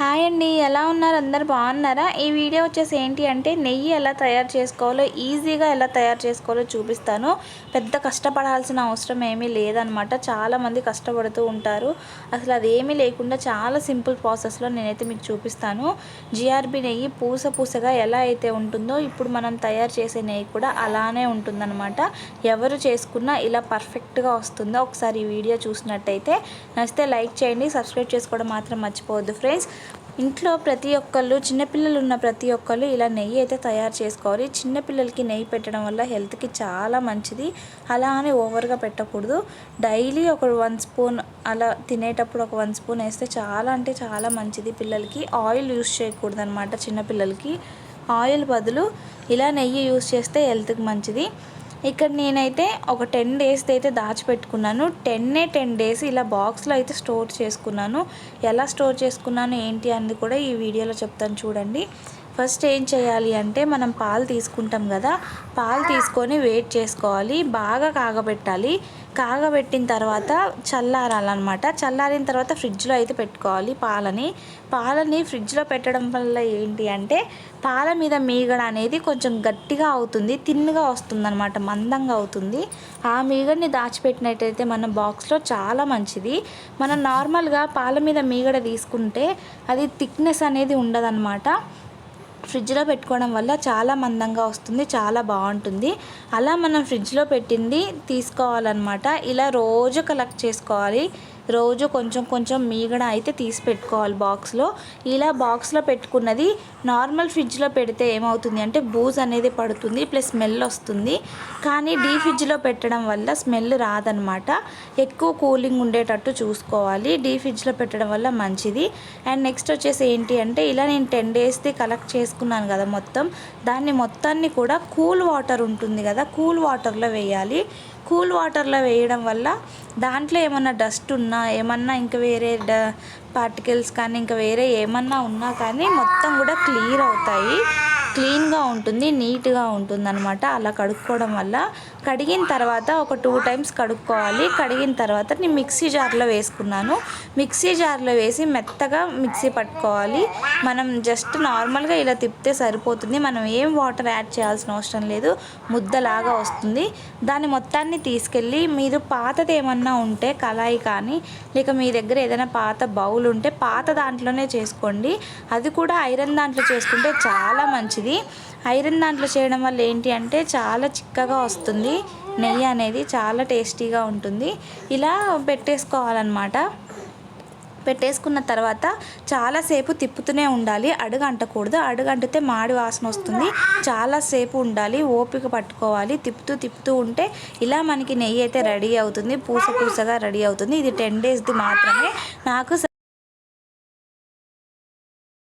Hi అండి, ఎలా ఉన్నారు? అందరు బాగున్నారా? ఈ వీడియో వచ్చేసి ఏంటి అంటే నెయ్యి ఎలా తయారు చేసుకోవాలో, ఈజీగా ఎలా తయారు చేసుకోవాలో చూపిస్తాను. పెద్ద కష్టపడాల్సిన అవసరం ఏమీ లేదనమాట. చాలామంది కష్టపడుతూ ఉంటారు. అసలు అదేమీ లేకుండా చాలా సింపుల్ ప్రాసెస్లో నేనైతే మీకు చూపిస్తాను. జిఆర్బి నెయ్యి పూసగా ఎలా అయితే ఉంటుందో ఇప్పుడు మనం తయారు చేసే నెయ్యి కూడా అలానే ఉంటుందన్నమాట. ఎవరు చేసుకున్నా ఇలా పర్ఫెక్ట్గా వస్తుందో ఒకసారి ఈ వీడియో చూసినట్టయితే నచ్చితే లైక్ చేయండి, సబ్స్క్రైబ్ చేసుకోవడం మాత్రం మర్చిపోవద్దు ఫ్రెండ్స్. ఇంట్లో ప్రతి ఒక్కళ్ళు, చిన్నపిల్లలు ఉన్న ప్రతి ఒక్కళ్ళు ఇలా నెయ్యి అయితే తయారు చేసుకోవాలి. చిన్నపిల్లలకి నెయ్యి పెట్టడం వల్ల హెల్త్కి చాలా మంచిది. అలా అని ఓవర్గా పెట్టకూడదు. డైలీ ఒక 1 స్పూన్ అలా తినేటప్పుడు ఒక 1 స్పూన్ వేస్తే చాలా అంటే చాలా మంచిది పిల్లలకి. ఆయిల్ యూస్ చేయకూడదు అనమాట చిన్నపిల్లలకి. ఆయిల్ బదులు ఇలా నెయ్యి యూస్ చేస్తే హెల్త్కి మంచిది. ఇక్కడ నేనైతే ఒక 10 డేస్ అయితే దాచిపెట్టుకున్నాను. 10 డేస్ ఇలా బాక్స్లో అయితే స్టోర్ చేసుకున్నాను. ఎలా స్టోర్ చేసుకున్నాను ఏంటి అన్నది కూడా ఈ వీడియోలో చెప్తాను చూడండి. ఫస్ట్ ఏం చేయాలి అంటే మనం పాలు తీసుకుంటాం కదా, పాలు తీసుకొని వేడి చేసుకోవాలి, బాగా కాగబెట్టాలి. కాగబెట్టిన తర్వాత చల్లారాలన్నమాట. చల్లారిన తర్వాత ఫ్రిడ్జ్లో అయితే పెట్టుకోవాలి. పాలని ఫ్రిడ్జ్లో పెట్టడం వల్ల ఏంటి అంటే పాల మీద మీగడ అనేది కొంచెం గట్టిగా అవుతుంది, తిన్నుగా వస్తుంది అనమాట, మందంగా అవుతుంది. ఆ మీగడని దాచిపెట్టినట్టయితే మన బాక్స్లో చాలా మంచిది. మనం నార్మల్గా పాల మీద మీగడ తీసుకుంటే అది థిక్నెస్ అనేది ఉండదన్నమాట. ఫ్రిడ్జ్లో పెట్టుకోవడం వల్ల చాలా మందంగా వస్తుంది, చాలా బాగుంటుంది. అలా మనం ఫ్రిడ్జ్లో పెట్టింది తీసుకోవాలన్నమాట. ఇలా రోజు కలెక్ట్ చేసుకోవాలి. రోజు కొంచెం మీగడ అయితే తీసి పెట్టుకోవాలి బాక్స్లో. ఇలా బాక్స్లో పెట్టుకున్నది నార్మల్ ఫ్రిడ్జ్లో పెడితే ఏమవుతుంది అంటే బూజు అనేది పడుతుంది, ప్లస్ స్మెల్ వస్తుంది. కానీ డీ ఫ్రిడ్జ్లో పెట్టడం వల్ల స్మెల్ రాదనమాట. ఎక్కువ కూలింగ్ ఉండేటట్టు చూసుకోవాలి. డీ ఫ్రిడ్జ్లో పెట్టడం వల్ల మంచిది. అండ్ నెక్స్ట్ వచ్చేసి ఏంటి అంటే ఇలా నేను 10 డేస్ది కలెక్ట్ చేసుకున్నాను కదా మొత్తం, దాన్ని మొత్తాన్ని కూడా కూల్ వాటర్ ఉంటుంది కదా, కూల్ వాటర్లో వేయాలి. కూల్ వాటర్లో వేయడం వల్ల దాంట్లో ఏమన్నా డస్ట్ ఉన్నా, ఏమన్నా ఇంకా వేరే పార్టికల్స్ కానీ ఇంకా వేరే ఏమన్నా ఉన్నా కానీ మొత్తం కూడా క్లియర్ అవుతాయి. క్లీన్గా ఉంటుంది, నీట్గా ఉంటుంది అనమాట. అలా కడుక్కోవడం వల్ల కడిగిన తర్వాత ఒక 2 టైమ్స్ కడుక్కోవాలి. కడిగిన తర్వాత నేను మిక్సీ జార్లో వేసుకున్నాను. మిక్సీ జార్లో వేసి మెత్తగా మిక్సీ పట్టుకోవాలి. మనం జస్ట్ నార్మల్గా ఇలా తిప్పితే సరిపోతుంది. మనం ఏం వాటర్ యాడ్ చేయాల్సిన అవసరం లేదు, ముద్దలాగా వస్తుంది. దాన్ని మొత్తాన్ని తీసుకెళ్ళి మీరు పాతది ఏమన్నా ఉంటే కళాయి కానీ, లేక మీ దగ్గర ఏదైనా పాత బౌల్ ఉంటే పాత దాంట్లోనే చేసుకోండి. అది కూడా ఐరన్ దాంట్లో చేసుకుంటే చాలా మంచిది. ఐరన్ దాంట్లో చేయడం వల్ల ఏంటి అంటే చాలా చిక్కగా వస్తుంది నెయ్యి అనేది, చాలా టేస్టీగా ఉంటుంది. ఇలా పెట్టేసుకోవాలన్నమాట. పెట్టేసుకున్న తర్వాత చాలాసేపు తిప్పుతూనే ఉండాలి, అడుగు అంటకూడదు. అడుగు అంటితే మాడి వాసన వస్తుంది. చాలాసేపు ఉండాలి, ఓపిక పట్టుకోవాలి. తిప్పుతూ ఉంటే ఇలా మనకి నెయ్యి అయితే రెడీ అవుతుంది, పూసగా రెడీ అవుతుంది. ఇది 10 డేస్ది మాత్రమే. నాకు